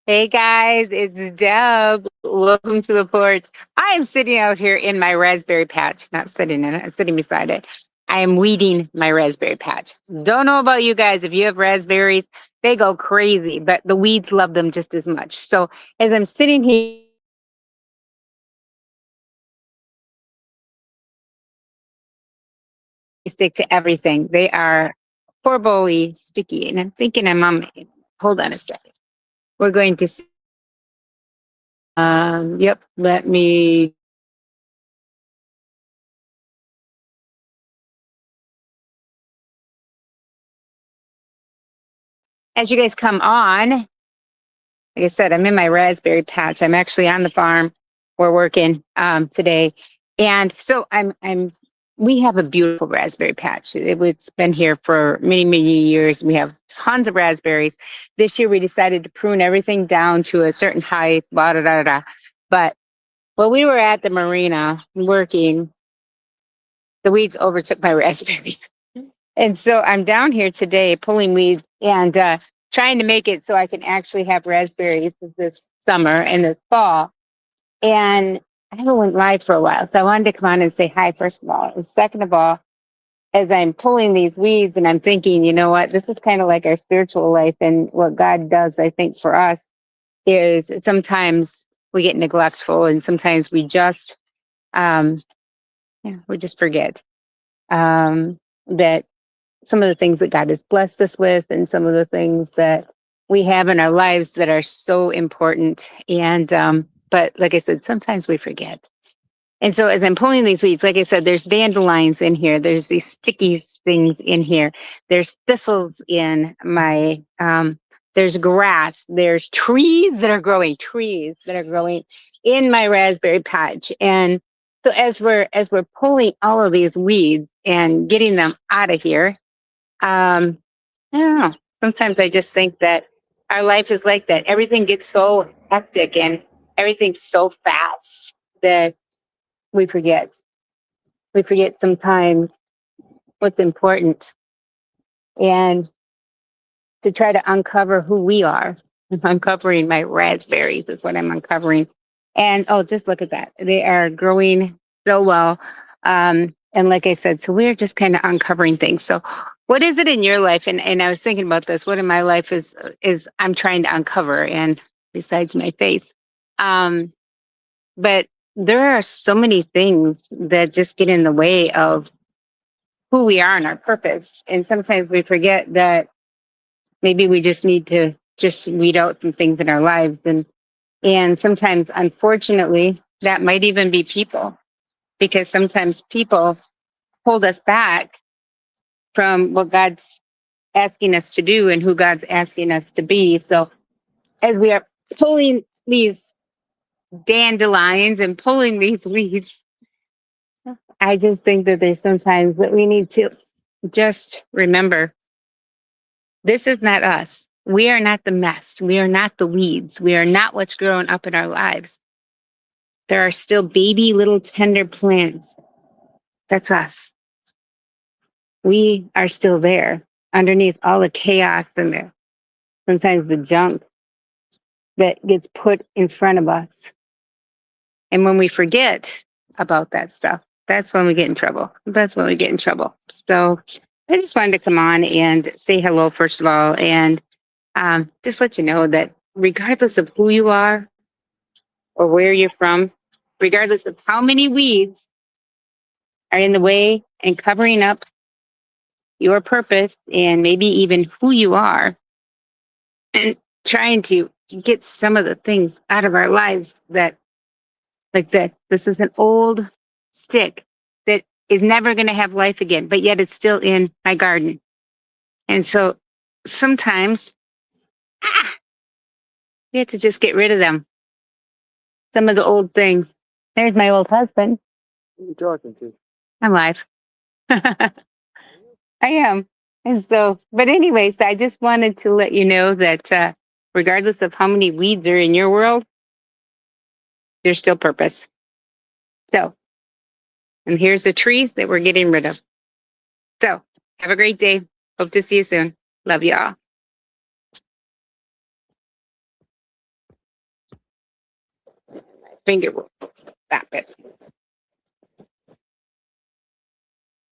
Hey guys, it's Deb. Welcome to the porch. I am sitting out here in my raspberry patch, not sitting in it, I'm sitting beside it. I am weeding my raspberry patch. Don't know about you guys. If you have raspberries, they go crazy, but the weeds love them just as much. So as I'm sitting here, I stick to everything. They are horribly sticky. And I'm thinking I'm on my, hold on a second. We're going to, yep, let me as you guys come on, like I said, I'm in my raspberry patch. I'm actually on the farm. We're working today, and so We have a beautiful raspberry patch. It's been here for many, many years. We have tons of raspberries. This year, we decided to prune everything down to a certain height. Blah, da, da, da. But while we were at the marina working, the weeds overtook my raspberries. And so I'm down here today pulling weeds and trying to make it so I can actually have raspberries this summer and this fall. And I haven't went live for a while. So I wanted to come on and say hi, first of all. And second of all, as I'm pulling these weeds and I'm thinking, you know what, this is kind of like our spiritual life. And what God does, I think, for us is sometimes we get neglectful and sometimes um, we just forget that some of the things that God has blessed us with and some of the things that we have in our lives that are so important. And, but like I said, sometimes we forget. And so as I'm pulling these weeds, like I said, there's dandelions in here. There's these sticky things in here. There's thistles in there's grass. There's trees that are growing in my raspberry patch. And so as we're pulling all of these weeds and getting them out of here, um, I don't know. Sometimes I just think that our life is like that. Everything gets so hectic and everything's so fast that we forget. We forget sometimes what's important and to try to uncover who we are. I'm uncovering my raspberries is what I'm uncovering. And oh, just look at that. They are growing so well. And like I said, so we're just kind of uncovering things. So what is it in your life? And I was thinking about this. What in my life is I'm trying to uncover and besides my face. Um, but there are so many things that just get in the way of who we are and our purpose. And sometimes we forget that maybe we just need to just weed out some things in our lives. And sometimes, unfortunately, that might even be people, because sometimes people hold us back from what God's asking us to do and who God's asking us to be. So as we are pulling these dandelions and pulling these weeds, I just think that there's sometimes that we need to just remember this is not us. We are not the mess. We are not the weeds. We are not what's growing up in our lives. There are still baby little tender plants. That's us. We are still there underneath all the chaos and sometimes the junk that gets put in front of us. And when we forget about that stuff, that's when we get in trouble. That's when we get in trouble. So I just wanted to come on and say hello, first of all, and just let you know that regardless of who you are or where you're from, regardless of how many weeds are in the way and covering up your purpose and maybe even who you are, and trying to get some of the things out of our lives that, like this is an old stick that is never going to have life again, but yet it's still in my garden. And so sometimes we have to just get rid of them, some of the old things. There's my old husband. Who are you talking to? I'm live. I am. And so, but anyways, I just wanted to let you know that regardless of how many weeds are in your world, there's still purpose. So, and here's the trees that we're getting rid of. So, have a great day. Hope to see you soon. Love you all. finger. Stop it.